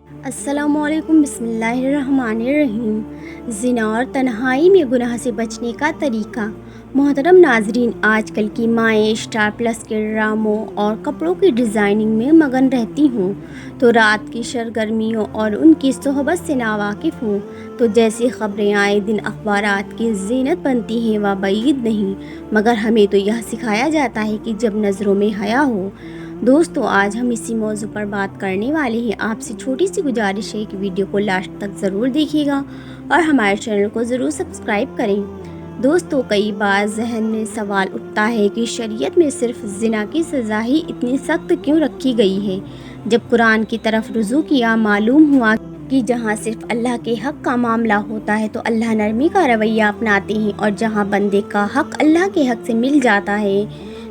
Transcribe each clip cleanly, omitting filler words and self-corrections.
السلام علیکم، بسم اللہ الرحمن الرحیم۔ زنا اور تنہائی میں گناہ سے بچنے کا طریقہ۔ محترم ناظرین، آج کل کی مائیں اسٹار پلس کے ڈراموں اور کپڑوں کی ڈیزائننگ میں مگن رہتی ہوں تو رات کی سرگرمیوں اور ان کی صحبت سے ناواقف ہوں تو جیسی خبریں آئے دن اخبارات کی زینت بنتی ہیں وہ بعید نہیں، مگر ہمیں تو یہ سکھایا جاتا ہے کہ جب نظروں میں حیا ہو۔ دوستو، آج ہم اسی موضوع پر بات کرنے والے ہیں۔ آپ سے چھوٹی سی گزارش ہے کہ ویڈیو کو لاسٹ تک ضرور دیکھیے گا اور ہمارے چینل کو ضرور سبسکرائب کریں۔ دوستو، کئی بار ذہن میں سوال اٹھتا ہے کہ شریعت میں صرف زنا کی سزا ہی اتنی سخت کیوں رکھی گئی ہے؟ جب قرآن کی طرف رجوع کیا، معلوم ہوا کہ جہاں صرف اللہ کے حق کا معاملہ ہوتا ہے تو اللہ نرمی کا رویہ اپناتے ہیں، اور جہاں بندے کا حق اللہ کے حق سے مل جاتا ہے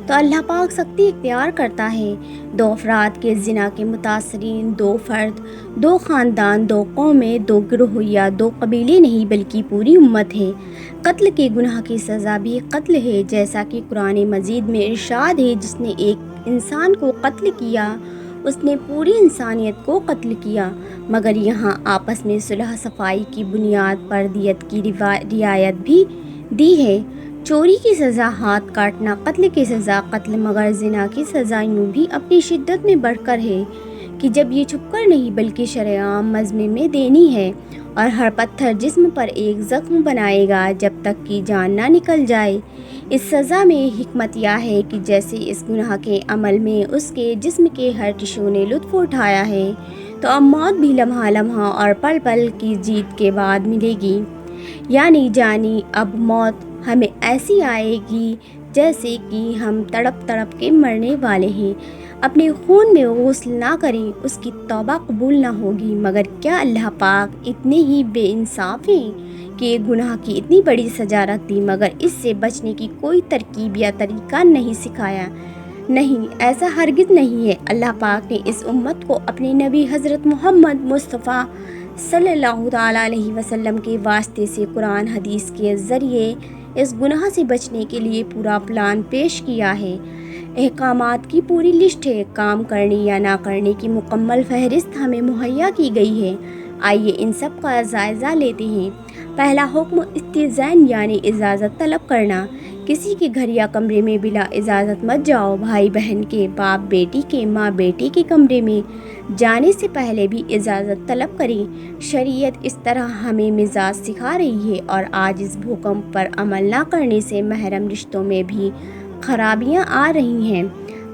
تو اللہ پاک سختی اختیار کرتا ہے۔ دو افراد کے زنا کے متاثرین، دو فرد، دو خاندان، دو قومیں، دو گروہ یا دو قبیلے نہیں بلکہ پوری امت ہے۔ قتل کے گناہ کی سزا بھی قتل ہے، جیسا کہ قرآن مجید میں ارشاد ہے، جس نے ایک انسان کو قتل کیا اس نے پوری انسانیت کو قتل کیا۔ مگر یہاں آپس میں صلح صفائی کی بنیاد پر دیت کی رعایت بھی دی ہے۔ چوری کی سزا ہاتھ کاٹنا، قتل کی سزا قتل، مگر زنا کی سزا یوں بھی اپنی شدت میں بڑھ کر ہے کہ جب یہ چھپ کر نہیں بلکہ شرعام مضمے میں دینی ہے، اور ہر پتھر جسم پر ایک زخم بنائے گا جب تک کہ جان نہ نکل جائے۔ اس سزا میں حکمت یہ ہے کہ جیسے اس گناہ کے عمل میں اس کے جسم کے ہر ٹشو نے لطف اٹھایا ہے تو اب موت بھی لمحہ لمحہ اور پل پل کی جیت کے بعد ملے گی، یعنی جانی اب موت ہمیں ایسی آئے گی جیسے کہ ہم تڑپ تڑپ کے مرنے والے ہیں۔ اپنے خون میں غسل نہ کریں، اس کی توبہ قبول نہ ہوگی۔ مگر کیا اللہ پاک اتنے ہی بے انصاف ہیں کہ گناہ کی اتنی بڑی سزا رکھ دی مگر اس سے بچنے کی کوئی ترکیب یا طریقہ نہیں سکھایا؟ نہیں، ایسا ہرگز نہیں ہے۔ اللہ پاک نے اس امت کو اپنے نبی حضرت محمد مصطفیٰ صلی اللہ تعالیٰ علیہ وسلم کے واسطے سے قرآن حدیث کے ذریعے اس گناہ سے بچنے کے لیے پورا پلان پیش کیا ہے۔ احکامات کی پوری لسٹ ہے، کام کرنے یا نہ کرنے کی مکمل فہرست ہمیں مہیا کی گئی ہے۔ آئیے ان سب کا جائزہ لیتے ہیں۔ پہلا حکم استئذان یعنی اجازت طلب کرنا۔ کسی کے گھر یا کمرے میں بلا اجازت مت جاؤ۔ بھائی بہن کے، باپ بیٹی کے، ماں بیٹے کے کمرے میں جانے سے پہلے بھی اجازت طلب کریں۔ شریعت اس طرح ہمیں مزاج سکھا رہی ہے، اور آج اس حکم پر عمل نہ کرنے سے محرم رشتوں میں بھی خرابیاں آ رہی ہیں۔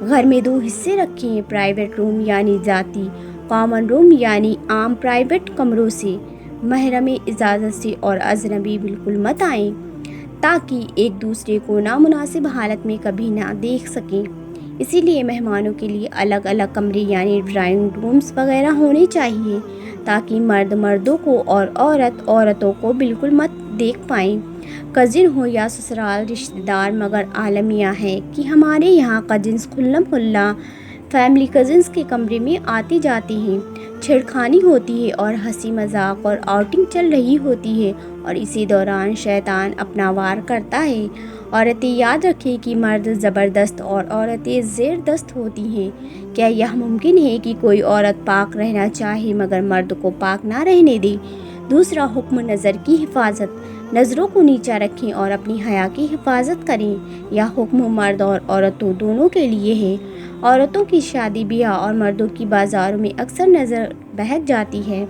گھر میں دو حصے رکھیں، پرائیویٹ روم یعنی ذاتی، کامن روم یعنی عام پرائیویٹ کمروں سے محرم اجازت سے اور اجنبی بالکل مت آئیں تاکہ ایک دوسرے کو نامناسب حالت میں کبھی نہ دیکھ سکیں۔ اسی لیے مہمانوں کے لیے الگ الگ کمرے یعنی ڈرائنگ رومز وغیرہ ہونے چاہیے تاکہ مرد مردوں کو اور عورت عورتوں کو بالکل مت دیکھ پائیں۔ کزن ہو یا سسرال رشتہ دار، مگر عالم یہ ہے کہ ہمارے یہاں کزنز کھلم کھلا فیملی کزنز کے کمرے میں آتے جاتے ہیں، چھیڑخانی ہوتی ہے اور ہنسی مذاق اور آؤٹنگ چل رہی ہوتی ہے، اور اسی دوران شیطان اپنا وار کرتا ہے۔ عورتیں یاد رکھیں کہ مرد زبردست اور عورتیں زیر دست ہوتی ہیں۔ کیا یہ ممکن ہے کہ کوئی عورت پاک رہنا چاہے مگر مرد کو پاک نہ رہنے دے؟ دوسرا حکم نظر کی حفاظت۔ نظروں کو نیچا رکھیں اور اپنی حیا کی حفاظت کریں۔ یہ حکم مرد اور عورتوں دونوں کے لیے ہے۔ عورتوں کی شادی بیاہ اور مردوں کی بازاروں میں اکثر نظر بہک جاتی ہے۔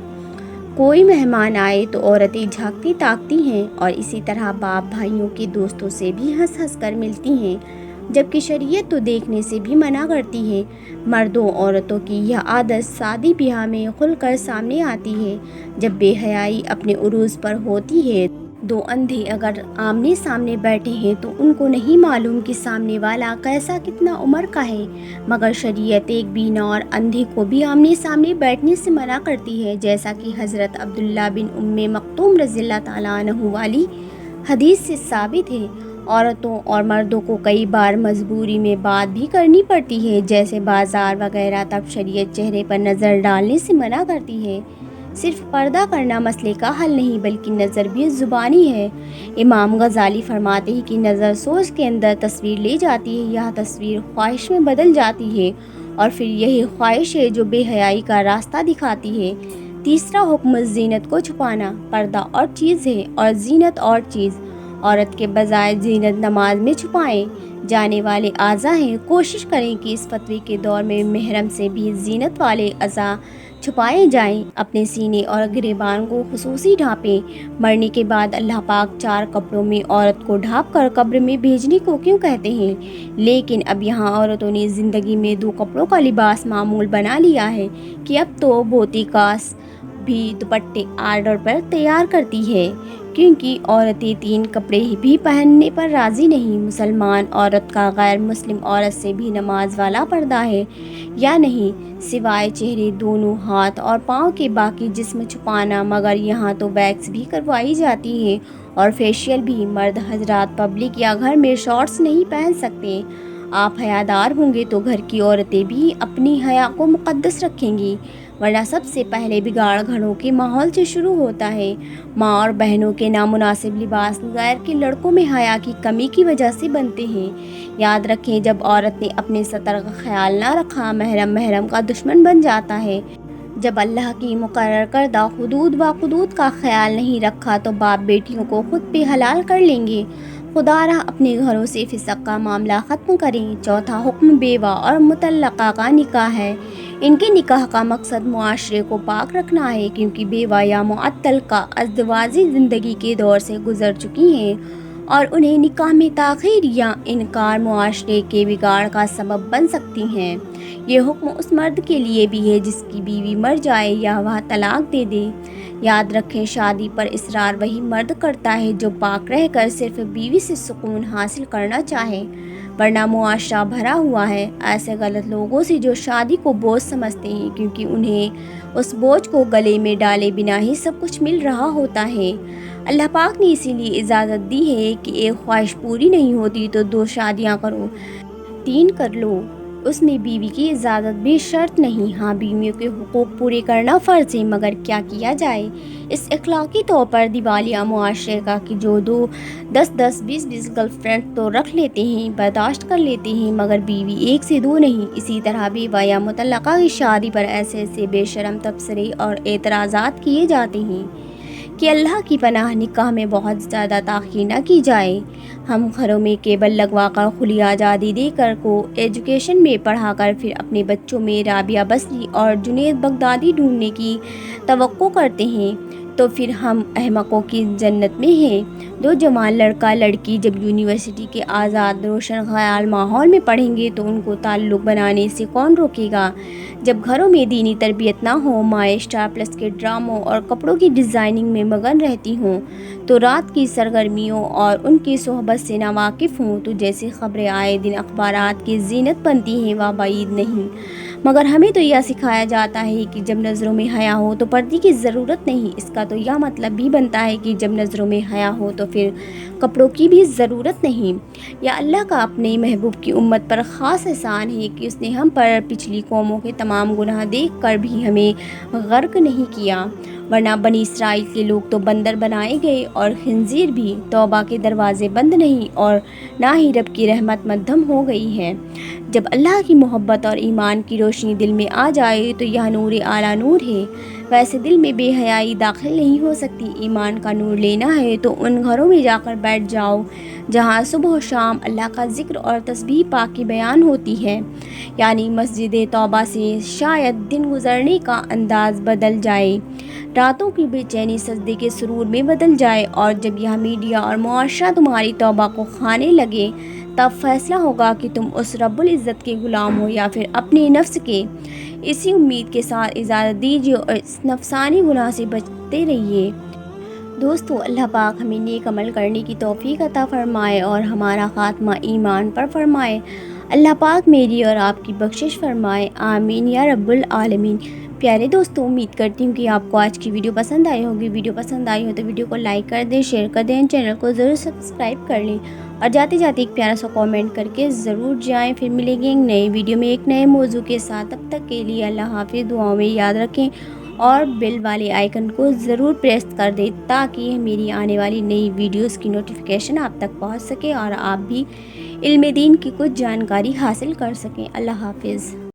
کوئی مہمان آئے تو عورتیں جھانکتی تاکتی ہیں، اور اسی طرح باپ بھائیوں کے دوستوں سے بھی ہنس ہنس کر ملتی ہیں، جبکہ شریعت تو دیکھنے سے بھی منع کرتی ہے۔ مردوں عورتوں کی یہ عادت شادی بیاہ میں کھل کر سامنے آتی ہے۔ جب بے حیائی اپنے عروج پر ہوتی ہے، دو اندھے اگر آمنے سامنے بیٹھے ہیں تو ان کو نہیں معلوم کہ سامنے والا کیسا کتنا عمر کا ہے، مگر شریعت ایک بینا اور اندھے کو بھی آمنے سامنے بیٹھنے سے منع کرتی ہے، جیسا کہ حضرت عبداللہ بن ام مکتوم رضی اللہ تعالیٰ عنہ والی حدیث سے ثابت ہے۔ عورتوں اور مردوں کو کئی بار مجبوری میں بات بھی کرنی پڑتی ہے، جیسے بازار وغیرہ، تب شریعت چہرے پر نظر ڈالنے سے منع کرتی ہے۔ صرف پردہ کرنا مسئلے کا حل نہیں بلکہ نظر بھی زبانی ہے۔ امام غزالی فرماتے ہیں کہ نظر سوچ کے اندر تصویر لے جاتی ہے، یہ تصویر خواہش میں بدل جاتی ہے، اور پھر یہی خواہش ہے جو بے حیائی کا راستہ دکھاتی ہے۔ تیسرا حکم زینت کو چھپانا۔ پردہ اور چیز ہے اور زینت اور چیز۔ عورت کے بجائے زینت نماز میں چھپائے جانے والے اعضاء ہیں۔ کوشش کریں کہ اس فتوی کے دور میں محرم سے بھی زینت والے اعضاء چھپائے جائیں۔ اپنے سینے اور گریبان کو خصوصی ڈھانپیں۔ مرنے کے بعد اللہ پاک 4 کپڑوں میں عورت کو ڈھانپ کر قبر میں بھیجنے کو کیوں کہتے ہیں؟ لیکن اب یہاں عورتوں نے زندگی میں 2 کپڑوں کا لباس معمول بنا لیا ہے کہ اب تو بوتیکاس بھی دوپٹے آرڈر پر تیار کرتی ہے، کیونکہ عورتیں 3 کپڑے بھی پہننے پر راضی نہیں۔ مسلمان عورت کا غیر مسلم عورت سے بھی نماز والا پردہ ہے یا نہیں، سوائے چہرے، دونوں ہاتھ اور پاؤں کے باقی جسم چھپانا۔ مگر یہاں تو ویکس بھی کروائی جاتی ہے اور فیشیل بھی۔ مرد حضرات پبلک یا گھر میں شارٹس نہیں پہن سکتے۔ آپ حیادار ہوں گے تو گھر کی عورتیں بھی اپنی حیا کو مقدس رکھیں گی، ورنہ سب سے پہلے بگاڑ گھروں کے ماحول سے شروع ہوتا ہے۔ ماں اور بہنوں کے نامناسب لباس غیر کے لڑکوں میں حیا کی کمی کی وجہ سے بنتے ہیں۔ یاد رکھیں، جب عورت نے اپنے سطر کا خیال نہ رکھا، محرم کا دشمن بن جاتا ہے۔ جب اللہ کی مقرر کردہ حدود و قدود کا خیال نہیں رکھا تو باپ بیٹیوں کو خود پہ حلال کر لیں گے۔ خدا را اپنے گھروں سے فسق کا معاملہ ختم کریں۔ چوتھا حکم بیوہ اور مطلقہ کا نکاح ہے۔ ان کے نکاح کا مقصد معاشرے کو پاک رکھنا ہے، کیونکہ بیوہ یا معطلقہ ازدواجی زندگی کے دور سے گزر چکی ہیں اور انہیں نکاح میں تاخیر یا انکار معاشرے کے بگاڑ کا سبب بن سکتی ہیں۔ یہ حکم اس مرد کے لیے بھی ہے جس کی بیوی مر جائے یا وہ طلاق دے دے۔ یاد رکھیں، شادی پر اصرار وہی مرد کرتا ہے جو پاک رہ کر صرف بیوی سے سکون حاصل کرنا چاہے، ورنہ معاشرہ بھرا ہوا ہے ایسے غلط لوگوں سے جو شادی کو بوجھ سمجھتے ہیں، کیونکہ انہیں اس بوجھ کو گلے میں ڈالے بنا ہی سب کچھ مل رہا ہوتا ہے۔ اللہ پاک نے اسی لیے اجازت دی ہے کہ ایک خواہش پوری نہیں ہوتی تو 2 شادیاں کرو، 3 کر لو، اس میں بیوی کی اجازت بھی شرط نہیں۔ ہاں، بیویوں کے حقوق پورے کرنا فرض ہے، مگر کیا کیا جائے؟ اس اخلاقی طور پر دیوالیہ معاشرے کا کہ جو 10 20 گرل فرینڈ تو رکھ لیتے ہیں، برداشت کر لیتے ہیں، مگر بیوی 1 سے 2 نہیں۔ اسی طرح بیوہ یا مطلقہ کی شادی پر ایسے بے شرم تبصرے اور اعتراضات کیے جاتے ہیں کہ اللہ کی پناہ نکاح میں بہت زیادہ تاخیر نہ کی جائے۔ ہم گھروں میں کیبل لگوا کر کھلی آزادی دے کر کو ایجوکیشن میں پڑھا کر پھر اپنے بچوں میں رابعہ بصری اور جنید بغدادی ڈھونڈنے کی توقع کرتے ہیں، تو پھر ہم احمقوں کی جنت میں ہیں۔ 2 جوان لڑکا لڑکی جب یونیورسٹی کے آزاد روشن خیال ماحول میں پڑھیں گے تو ان کو تعلق بنانے سے کون روکے گا؟ جب گھروں میں دینی تربیت نہ ہو، مائیں اسٹار پلس کے ڈراموں اور کپڑوں کی ڈیزائننگ میں مگن رہتی ہوں، تو رات کی سرگرمیوں اور ان کی صحبت سے ناواقف ہوں، تو جیسی خبریں آئے دن اخبارات کی زینت بنتی ہیں وہ بعید نہیں۔ مگر ہمیں تو یہ سکھایا جاتا ہے کہ جب نظروں میں حیا ہو تو پردے کی ضرورت نہیں۔ اس کا تو یہ مطلب بھی بنتا ہے کہ جب نظروں میں حیا ہو تو پھر کپڑوں کی بھی ضرورت نہیں۔ یا اللہ کا اپنے محبوب کی امت پر خاص احسان ہے کہ اس نے ہم پر پچھلی قوموں کے تمام گناہ دیکھ کر بھی ہمیں غرق نہیں کیا، ورنہ بنی اسرائیل کے لوگ تو بندر بنائے گئے اور خنزیر بھی۔ توبہ کے دروازے بند نہیں اور نہ ہی رب کی رحمت مدھم ہو گئی ہے۔ جب اللہ کی محبت اور ایمان کی روشنی دل میں آ جائے تو یہ نور اعلیٰ نور ہے، ویسے دل میں بے حیائی داخل نہیں ہو سکتی۔ ایمان کا نور لینا ہے تو ان گھروں میں جا کر بیٹھ جاؤ جہاں صبح و شام اللہ کا ذکر اور تسبیح پاک کی بیان ہوتی ہے، یعنی مسجد توبہ سے شاید دن گزرنے کا انداز بدل جائے، راتوں کی بے چینی سجدے کے سرور میں بدل جائے، اور جب یہ میڈیا اور معاشرہ تمہاری توبہ کو کھانے لگے تب فیصلہ ہوگا کہ تم اس رب العزت کے غلام ہو یا پھر اپنے نفس کے۔ اسی امید کے ساتھ اجازت دیجیے اور اس نفسانی گناہ سے بچتے رہیے۔ دوستو، اللہ پاک ہمیں نیک عمل کرنے کی توفیق عطا فرمائے اور ہمارا خاتمہ ایمان پر فرمائے۔ اللہ پاک میری اور آپ کی بخشش فرمائے، آمین یا رب العالمین۔ پیارے دوستو، امید کرتی ہوں کہ آپ کو آج کی ویڈیو پسند آئی ہوگی۔ ویڈیو پسند آئی ہو تو ویڈیو کو لائک کر دیں، شیئر کر دیں، چینل کو ضرور سبسکرائب کر لیں اور جاتے جاتے ایک پیارا سا کامنٹ کر کے ضرور جائیں۔ پھر ملیں گے ایک نئے ویڈیو میں ایک نئے موضوع کے ساتھ۔ تب تک کے لیے اللہ حافظ۔ دعاؤں میں یاد رکھیں اور بیل والے آئیکن کو ضرور پریس کر دیں تاکہ میری آنے والی نئی ویڈیوز کی نوٹیفیکیشن آپ تک پہنچ سکے اور آپ بھی علم دین کی کچھ جانکاری حاصل کر سکیں۔ اللہ حافظ۔